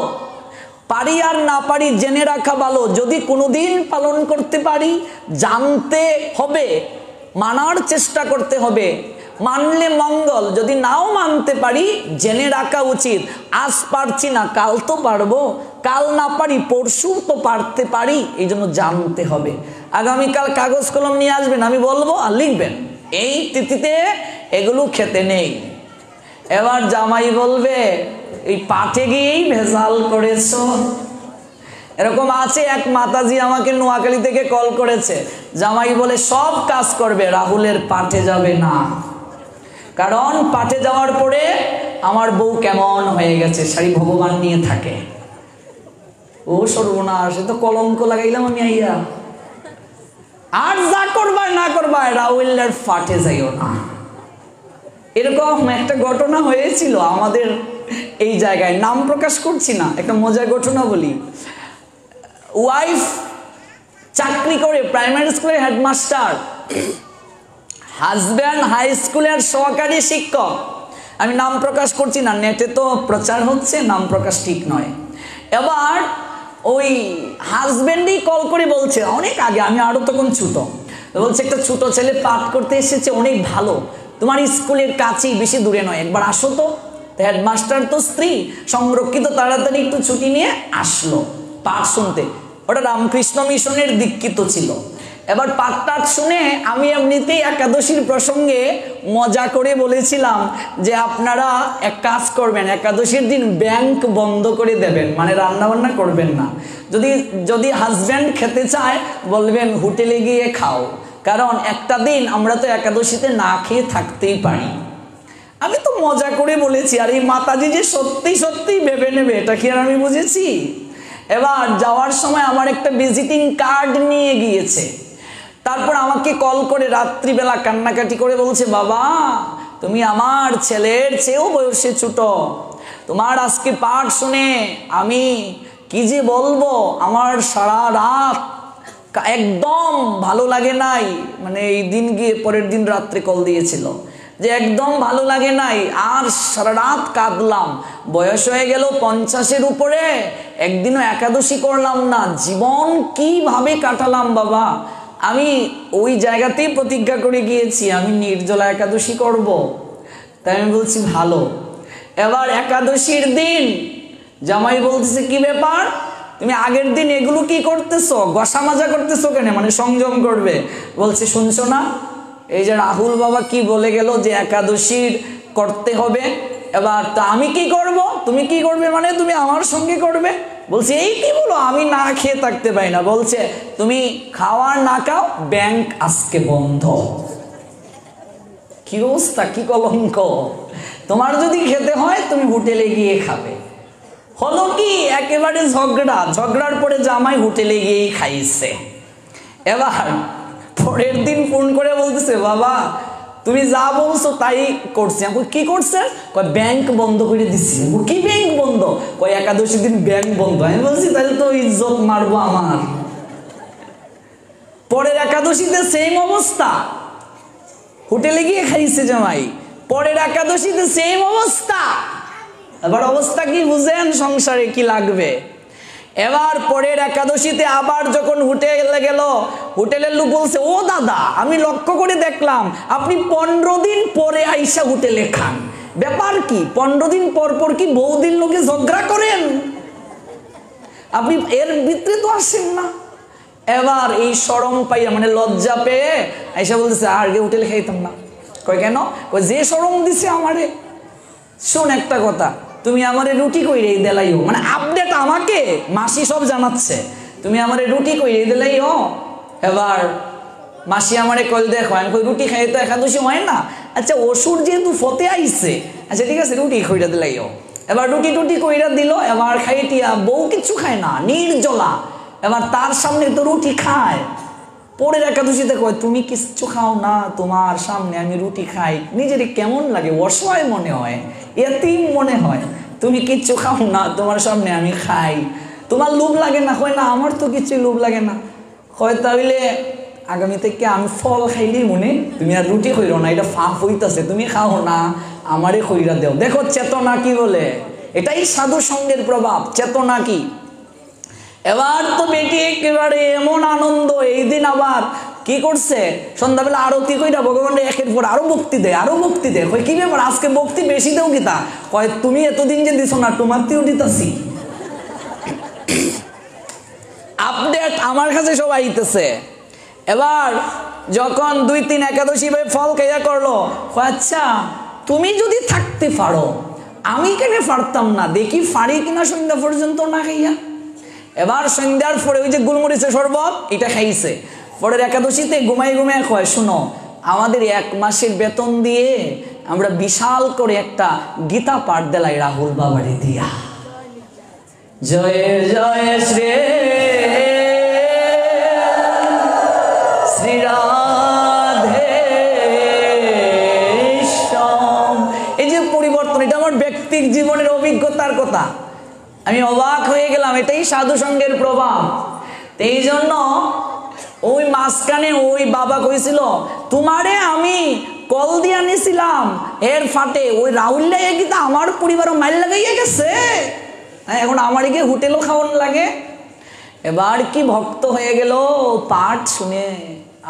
Speaker 2: পারি আর না পারি জেনে রাখা ভালো। যদি কোনোদিন পালন করতে পারি, জানতে হবে, মানার চেষ্টা করতে হবে, মানলে মঙ্গল। যদি নাও মানতে পারি জেনে রাখা উচিত। আজ পারছি না, কাল তো পারবো, কাল না পারি পরশু তো পারতে পারি, এই জন্য জানতে হবে। আগামীকাল কাগজ কলম নিয়ে আসবেন, আমি বলবো আর লিখবেন, এই তিথিতে এগুলো খেতে নেই। এবার জামাই বলবে এই পাঠে গিয়েই ভেজাল করেছো, এরকম আছে এক মাতাজি আমাকে নোয়াখালী থেকে কল করেছে, জামাই বলে সব কাজ করবে, রাহুলের পাঠে যাবে না, কারণ পাঠে যাওয়ার পরে আমার বউ কেমন হয়ে গেছে, সারি ভগবান নিয়ে থাকে। ও সর্বনাশ, এ তো কলঙ্ক লাগাইলাম আমি আইয়া। আর যা করবা না করবা রাহুলের পাঠে যাইও না। এরকম একটা ঘটনা হয়েছিল আমাদের এই জায়গায়, নাম প্রকাশ করছি না, একটা মজার ঘটনা বলি। ওয়াইফ চাকরি করে প্রাইমারি স্কুলের হেডমাস্টার, হাজব্যান্ড হাই স্কুলের সহকারী শিক্ষক। আমি নাম প্রকাশ করছি না, নেটে তো প্রচার হচ্ছে, নাম প্রকাশ ঠিক নয়। এবার ওই হাজব্যান্ডই কল করে বলছে, অনেক আগে, আমি আরও তখন ছোট, বলছে একটা ছোট ছেলে পাঠ করতে এসেছে, অনেক ভালো, তোমার স্কুলের কাছেই, বেশি দূরে নয়, একবার আসো তো। হেডমাস্টার তো স্ত্রী, সংরক্ষিত তাড়াতাড়ি একটু ছুটি নিয়ে আসলো পাঠ শুনতে। ওটা রামকৃষ্ণ মিশনের দীক্ষিত ছিল। এবার পাঠটাট শুনে আমি এমনিতেই একাদশীর প্রসঙ্গে মজা করে বলেছিলাম যে আপনারা এক কাজ করবেন, একাদশীর দিন ব্যাংক বন্ধ করে দেবেন, মানে রান্নাবান্না করবেন না। যদি হাজব্যান্ড খেতে চায় বলবেন হোটেলে গিয়ে খাও, কারণ একটা দিন আমরা তো একাদশীতে না খেয়ে থাকতেই পারি। আমি তো মজা করে বলেছি, আর এই মাতাজি যে সত্যি সত্যি ভেবে নেবে এটা কি আর আমি বুঝেছি। এবার যাওয়ার সময় আমার একটা ভিজিটিং কার্ড নিয়ে গিয়েছে, তারপর আমাকে কল করে রাত্রিবেলা কান্নাকাটি করে বলছে, বাবা তুমি আমার ছেলের চেয়েও বয়সে ছোট, তোমার আজকে পাঠ শুনে আমি কি যে বলবো, আমার সারা রাত একদম ভালো লাগে নাই। মানে এই দিন গিয়ে পরের দিন রাত্রে কল দিয়েছিল যে একদম ভালো লাগে নাই, আর সারা রাত কাঁদলাম, বয়স হয়ে গেল 50-এর উপরে, একদিনও একাদশী করলাম না, জীবন কিভাবে কাটালাম বাবা। আমি ওই জায়গাতেই প্রতিজ্ঞা করে গিয়েছি আমি নির্জলা একাদশী করব। তাই আমি বলছি ভালো। এবার একাদশীর দিন জামাই বলতেছে, কি ব্যাপার তুমি আগের দিন এগুলো কি করতেছো, গসা মাজা করতেছো কেন, মানে সংযম করবে। বলছে শুনছো না, এই যে রাহুল বাবা কি বলে গেল যে একাদশীর করতে হবে, এবার তা আমি কি করব, তুমি কি করবে, মানে তুমি আমার সঙ্গে করবে। বলছে এই কি বলো, আমি না খেয়ে থাকতে পারি না। বলছে তুমি খাওয়ার না খাও, ব্যাংক আজকে বন্ধ। কি অবস্থা, কি কলঙ্ক। তোমার যদি খেতে হয় তুমি হোটেলে গিয়ে খাবে। হলো কি, একেবারে ঝগড়ার পরে জামাই হোটেলে গিয়েই খাইছে। এবার পরের দিন ফোন করে বলতেছে, বাবা তুমি যা বলছো তাই করছি। আমি কি করছে, কয় ব্যাংক বন্ধ করে দিচ্ছি। কি ব্যাংক বন্ধ, কয় একাদশী দিন ব্যাংক বন্ধ। আমি বলছি তাহলে তো ইজ্জত মারবো আমার। পরের একাদশীতে সেম অবস্থা, হোটেলে গিয়ে খাইছে জামাই, পরের একাদশীতে সেম অবস্থা। এবার অবস্থা কি বুঝেন, সংসারে কি লাগবে। এবার পরের একাদশীতে আবার যখন হোটেলে গেল, হোটেলের লোক বলছে, ও দাদা আমি লক্ষ্য করে দেখলাম আপনি 15 দিন পরে আইসা হোটেলে খান, ব্যাপার কি, 15 দিন পর পর কি বৌদির লোকে ঝগড়া করেন, আপনি এর ভিতরে তো আসেন না। এবার এই শরম পাইয়া, মানে লজ্জা পেয়ে আইসা বলতেছে, আর গে হোটেলে খাইতাম না। কয় কেন, কয় যে শরম দিছে আমারে। শোন একটা কথা, তুমি আমারে রুটি কইরে দেলাইও, মানে আপডেট আমাকে মাসি সব জানাচ্ছে, তুমি আমারে রুটি কইরে দেলাইও। এবার মাসি আমারে কল দেখো, আমি কই রুটি খাই তো একাদশী হয় না, আচ্ছা অসুর যেহেতু ফতে আইছে, আচ্ছা ঠিক আছে রুটি কইরা দিলাইও। এবার রুটি কইরা দিল, এবার খাইটিয়া বউ কিচ্ছু খায় না, নির্জলা। এবার তার সামনে তো রুটি খায়, পরের একাদশীতে কয় তুমি কিচ্ছু খাও না, তোমার সামনে আমি রুটি খাই, নিজের কেমন লাগে, অসহায় মনে হয়, এতিম মনে হয়, তুমি কিচ্ছু খাও না, তোমার সামনে আমি খাই, তোমার লোভ লাগে না? হয় না, আমার তো কিছুই লোভ লাগে না। হয় তাহলে আগামী থেকে আমি ফল খাইলেই মনে, তুমি আর রুটি খইরো না, এটা ফাঁপ হইতাছে, তুমি খাও না, আমারে খইরা দেও। দেখো চেতনা কি বলে, এটাই সাধু সঙ্গের প্রভাব, চেতনা কি। এবার তো বেটি একেবারে এমন আনন্দ, এই দিন আবার কি করছে, সন্ধ্যাবেলা আরতি কইরা ভগবানের একের পর আরো ভক্তি দেয়, আরো ভক্তি দেয়। কই কি ব্যাপার, আজকে ভক্তি বেশি দেও কি তা? কয় তুমি এতদিন যে দিছো না, তোমারতেও দিতাছি। আপডেট আমার কাছে সব আইতেছে। এবার যখন 2-3 একাদশী ভাই ফল খাইয়া করলো, আচ্ছা তুমি যদি থাকতে পারো আমি কেন পারতাম না, দেখি ফাড়ি কিনা সন্ধ্যা পর্যন্ত না খাইয়া। এবার সন্ধ্যার পরে ওই যে গুলমরিচের শরবত এটা খাইছে, পরের একাদশীতে ঘুমাই ঘুমাই কয়, শুনো আমাদের 1 মাসের বেতন দিয়ে আমরা বিশাল করে একটা গীতা পাঠ দিলাই রাহুল বাবারে দিয়া। জয় জয় শ্রী শ্রী রাধে। এই যে পরিবর্তন, এটা আমার ব্যক্তিক জীবনের অভিজ্ঞতার কথা, আমি অবাক হয়ে গেলাম, এটাই সাধু সঙ্গের প্রভাব। এই জন্য ওই মাঝখানে ওই বাবা কইছিল, তোমারে আমি কল দিয়ে আনিছিলাম, এর ফাটে ওই রাহুল লাগে কিন্তু আমার পরিবারও মাইল লাগাইয়া গেছে, এখন আমারই গিয়ে হোটেলও খাওয়ানো লাগে। এবার কি ভক্ত হয়ে গেল পাঠ শুনে,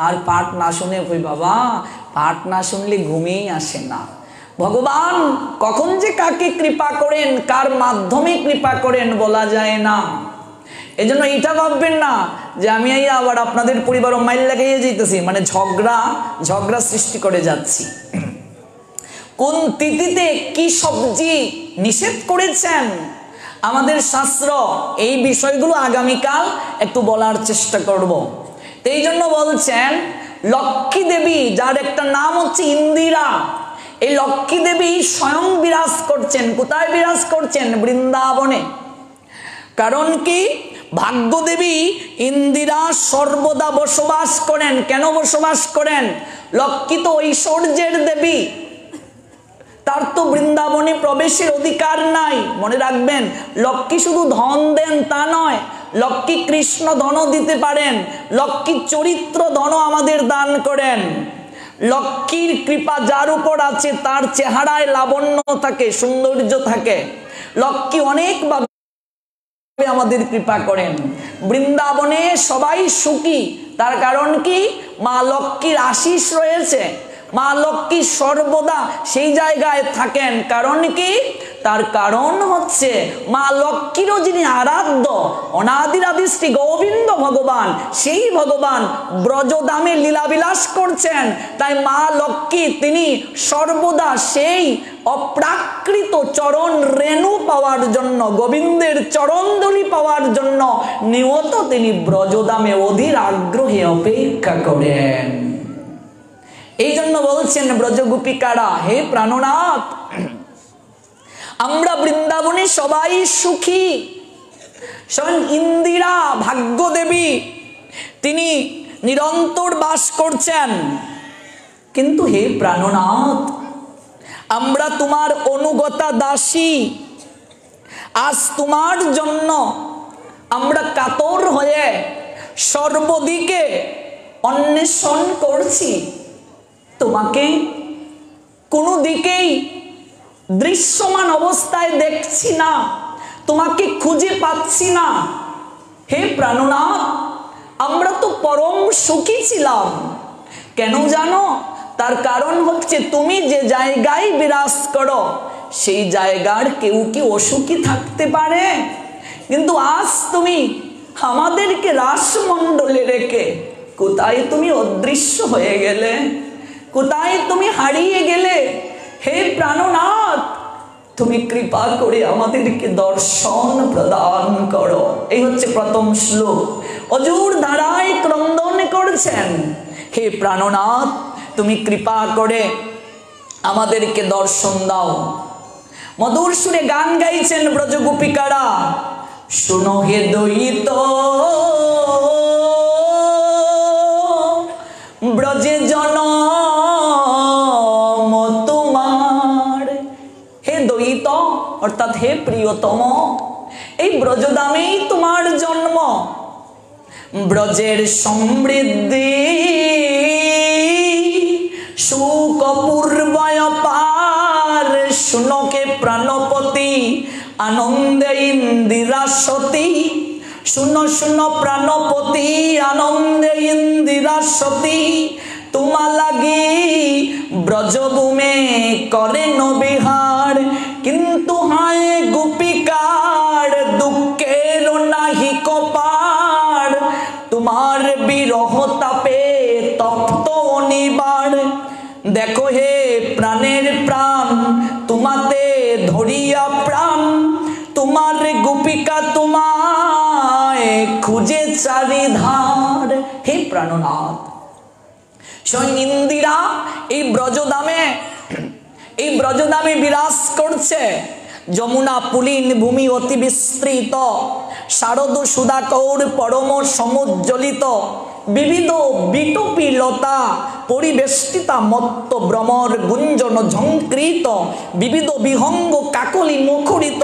Speaker 2: আর পাঠ না শুনে কই বাবা পাঠ না শুনলে ঘুমিয়েই আসে না। ভগবান কখন যে কাকে কৃপা করেন, কার মাধ্যমে কৃপা করেন বলা যায় না। এই জন্য এটা ভাববেন না যে আমি আবার আপনাদের পরিবারও মাইল লাগাইয়ে যেতেছি, মানে ঝগড়া সৃষ্টি করে যাচ্ছি। কোন তিথিতে কি সবজি নিষেধ করেছেন আমাদের শাস্ত্র, এই বিষয়গুলো আগামীকাল একটু বলার চেষ্টা করব। এই জন্য বলছেন লক্ষ্মী দেবী, যার একটা নাম হচ্ছে ইন্দিরা, এই লক্ষ্মী দেবী স্বয়ং বিরাজ করছেন। কোথায় বিরাজ করছেন? বৃন্দাবনে। কারণ কি? ভাগ্যদেবী ইন্দিরা সর্বদা বসবাস করেন। কেন বসবাস করেন? লক্ষ্মী তো ঐশ্বর্যের দেবী, তার তো বৃন্দাবনে প্রবেশের অধিকার নাই। মনে রাখবেন, লক্ষ্মী শুধু ধন দেন তা নয়, লক্ষ্মী কৃষ্ণ ধনও দিতে পারেন, লক্ষ্মী চরিত্র ধনও আমাদের দান করেন। লক্ষ্মীর কৃপা যার উপর আছে তার চেহারায় লাবণ্য থাকে, সৌন্দর্য থাকে। লক্ষ্মী অনেকভাবে আমাদের কৃপা করেন। বৃন্দাবনে সবাই সুখী, তার কারণ কি? মা লক্ষ্মীর আশীষ রয়েছে, মা লক্ষ্মী সর্বদা সেই জায়গায় থাকেন। কারণ কি? তার কারণ হচ্ছে মা লক্ষ্মীরও যিনি আরাধ্য অনাদিরাদি শ্রী গোবিন্দ ভগবান, সেই ভগবান ব্রজধামে লীলাবিলাস করছেন। তাই মা লক্ষ্মী তিনি সর্বদা সেই অপ্রাকৃত চরণ রেণু পাওয়ার জন্য, গোবিন্দের চরণধূলি পাওয়ার জন্য নিয়ত তিনি ব্রজধামে অধীর আগ্রহে অপেক্ষা করেন। এই জন্য বলছেন ব্রজগোপিকারা, হে প্রাণনাথ, আমরা বৃন্দাবনে সবাই সুখী। স্বয়ং ইন্দিরা ভাগ্যদেবী তিনি নিরন্তর বাস করছেন। কিন্তু হে প্রাণনাথ, আমরা তোমার অনুগতা দাসী, আজ তোমার জন্য আমরা কাতর হয়ে সর্বদিকে অন্বেষণ করছি, তোমাকে কোনো দিকেই দৃশ্যমান অবস্থায় দেখছি না, তোমাকে খুঁজে পাচ্ছি না। হে প্রাণনাথ, আমরা তো পরম সুখী ছিলাম। কেন জানো? তার কারণ হচ্ছে তুমি যে জায়গায় বিরাজ করো সেই জায়গার কেউ কি অসুখী থাকতে পারে? কিন্তু আজ তুমি আমাদেরকে রাসমণ্ডলে রেখে কোথায় তুমি অদৃশ্য হয়ে গেলে, কোথায় তুমি হারিয়ে গেলে? হে প্রাণনাথ, তুমি কৃপা করে আমাদেরকে দর্শন প্রদান করো। এই হচ্ছে প্রথম শ্লোক। অজুর ধারায় ক্রন্দন করছেন, হে প্রাণনাথ, তুমি কৃপা করে আমাদেরকে দর্শন দাও। মধুর সুরে গান গাইছেন ব্রজগোপিকারা, শুনো হে দয়িত ব্রজে জনম তোমার। হে দয়িত অর্থাৎ হে প্রিয়তম, এই ব্রজধামেই তোমার জন্ম। ব্রজের সমৃদ্ধি সুখ পূর্বয় পার, শুনকে প্রাণপতি আনন্দে ইন্দিরা সতী। শুনো শুনো প্রাণপতি আনন্দে ইন্দিরা সতী, তোমা লাগি ব্রজভূমে করেন বিহার। কিন্তু হায় গোপিকার দুঃখের নাহি কপার, তোমার বিরহ তাপে তপ্ত অনিবার। দেখো হে প্রাণের প্রাণ, তোমাতে ধরিয়া প্রাণ, তোমার গোপিকা তোমায় খুঁজে চারিধার। হে প্রাণনাথ, স্বয়ং ইন্দিরা এই ব্রজধামে বিরাজ করছে। যমুনা পুলিন ভূমি অতি বিস্তৃত, শারদ সুধাকৌর পরম সমুজ্জ্বলিত, বিবিধ বিটুপি লতা পরিবেষ্টিতা মত্ত ভ্রমর গুঞ্জন ঝঙ্কৃত, বিবিধ বিহঙ্গ কাকলি মুখরিত,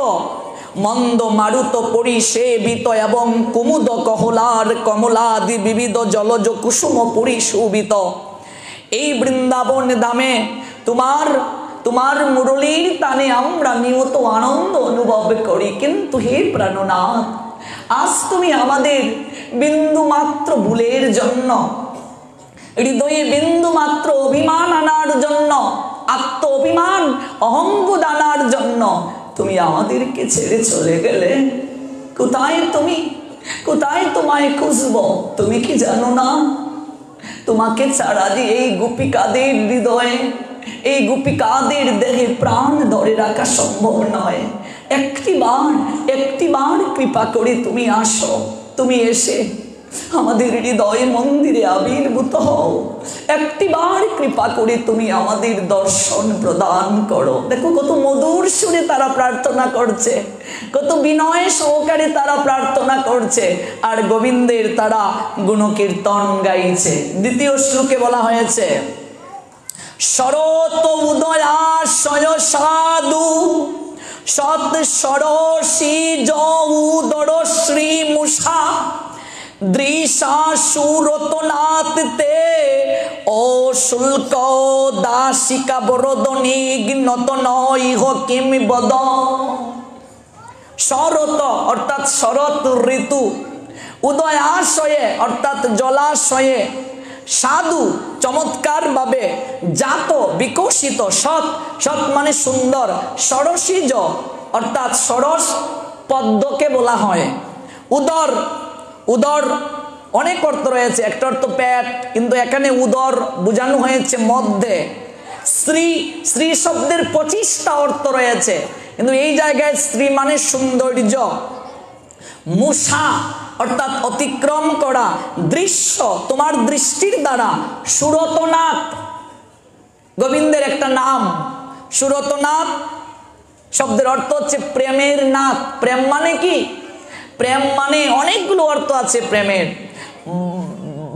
Speaker 2: মন্দ মারুত পরিসেবিত এবং কুমুদ কহলার কমলাদি বিবিধ জলজ কুসুম পরিশোভিত। এই বৃন্দাবন ধামে তোমার মুরলীর তানে আমরা নিয়ত আনন্দ অনুভব করি। কিন্তু হে প্রাণনাথ, আজ তুমি আমাদের বিন্দু মাত্র ভুলের জন্য, হৃদয়ে বিন্দু মাত্র অভিমান আনার জন্য, আত্ম অভিমান অহংবোধ আনার জন্য তুমি আমাদেরকে ছেড়ে চলে গেলে। কোথায় তোমায় খুঁজবো? তুমি কি জানো না, তোমাকে ছাড়া যে এই গোপিকাদের হৃদয়ে, এই গোপিকাদের দেহে প্রাণ ধরে রাখা সম্ভব নয়। একটিবার কৃপা করে তুমি আসো, তুমি এসে আমাদের হৃদয় মন্দিরে আবির্ভূত হও। একটিবার কৃপা করে তুমি আমাদের দর্শন প্রদান করো। দেখো কত মধুর সুরে তারা প্রার্থনা করছে, কত বিনয় সহকারে তারা প্রার্থনা করছে, আর গোবিন্দের তারা গুণকীর্তন গাইছে। দ্বিতীয় শ্লোকে বলা হয়েছে, শরত উদয়াশয় সাধু সৎ সরসী উদর শ্রী মুষা দৃশা সুরতনাথ তে ও শুল্ক দাসিকা বরদনী নত নইহ কিমি বদ। শরত অর্থাৎ শরৎ ঋতু, উদয়াশয়ে অর্থাৎ জলাশয়ে, সাধু চমৎকার ভাবে জাত বিকশিত, সৎ মানে সুন্দর, সরসীজ অর্থাৎ সরস পদ্মকে বলা হয়। উদর অনেক অর্থ রয়েছে, একটা অর্থ পেট, কিন্তু এখানে উদর বোঝানো হয়েছে মধ্যে। স্ত্রী শব্দের 25টা অর্থ রয়েছে, কিন্তু এই জায়গায় স্ত্রী মানে সৌন্দর্য। মুষা অর্থাৎ অতিক্রম করা, দৃশ্য তোমার দৃষ্টির দ্বারা। সুরতনাথ গোবিন্দের একটা নাম। সুরতনাথ শব্দের অর্থ হচ্ছে প্রেমের নাথ। প্রেম মানে কি? প্রেম মানে অনেকগুলো অর্থ আছে প্রেমের।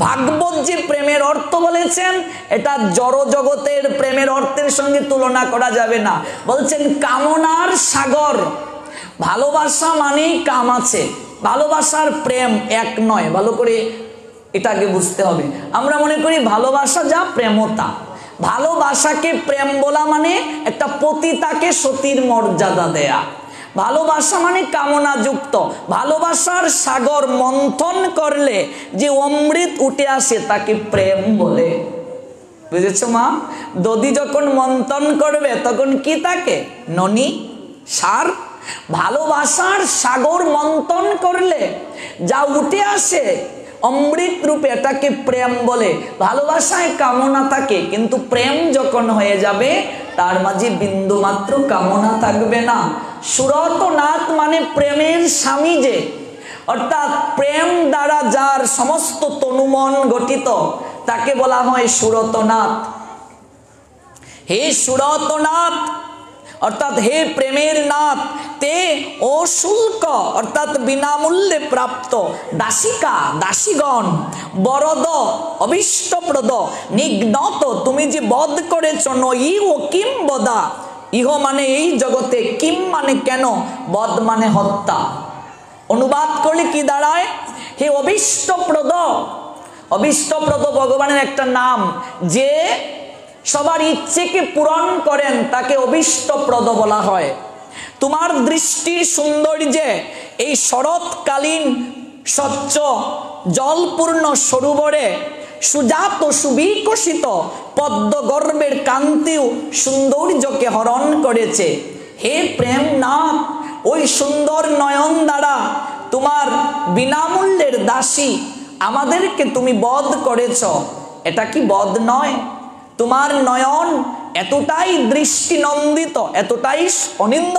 Speaker 2: ভাগবত যে প্রেমের অর্থ বলেছেন, এটা জড় জগতের প্রেমের অর্থের সঙ্গে তুলনা করা যাবে না। বলছেন কামনার সাগর। ভালোবাসা মানেই কাম আছে, ভালোবাসার প্রেম এক নয়। ভালো করে এটাকে বুঝতে হবে। আমরা মনে করি ভালোবাসা যা প্রেমতা। ভালোবাসাকে প্রেম বলা মানে একটা পতিতাকে সতীর মর্যাদা দেয়া। ভালোবাসা মানে কামনা যুক্ত। ভালোবাসার সাগর মন্থন করলে যে অমৃত উঠে আসে তাকে প্রেম বলে। বুঝেছো মা? দধি যখন মন্থন করবে তখন কি থাকে? ননি, সার। ভালোবাসার সাগর মন্থন করলে যা উঠে আসে অমৃত রূপে, এটাকে প্রেম বলে। ভালোবাসায় কামনা থাকে, কিন্তু প্রেম যখন হয়ে যাবে তার মাঝে বিন্দু মাত্র কামনা থাকবে না। সুরতনাথ মানে প্রেমের স্বামী যে, অর্থাৎ প্রেম দ্বারা যার সমস্ত তনুমন গঠিত, তাকে বলা হয় সুরতনাথ। হে সুরতনাথ অর্থাৎ হে প্রেমের নাথ, তে অশুল্ক অর্থাৎ বিনামূল্যে প্রাপ্ত, দাসিকা দাসীগণ, বরদ অভীষ্টপ্রদ, নিঘ্নত তুমি যে বধ করেছ, নই ও কিম বদা। ইহ মানে এই জগতে, কিম মানে কেন, বধ মানে হত্যা। অনুবাদ করলে কি দাঁড়ায়? হে অভীষ্টপ্রদ। অভীষ্টপ্রদ ভগবানের একটা নাম, যে সবার ইচ্ছেকে পূরণ করেন তাকে অভীষ্টপ্রদ বলা হয়। তোমার দৃষ্টির সৌন্দর্যে এই শরৎকালীন স্বচ্ছ জলপূর্ণ সরোবরে সুজাত সুবিকশিত পদ্মগর্ভের কান্তিও সৌন্দর্যকে হরণ করেছে। হে প্রেমনাথ, ওই সুন্দর নয়ন দ্বারা তোমার বিনামূল্যের দাসী আমাদেরকে তুমি বধ করেছ। এটা কি বধ নয়? তোমার নয়ন এতটাই দৃষ্টি নন্দিত, এতটাই অনিন্দ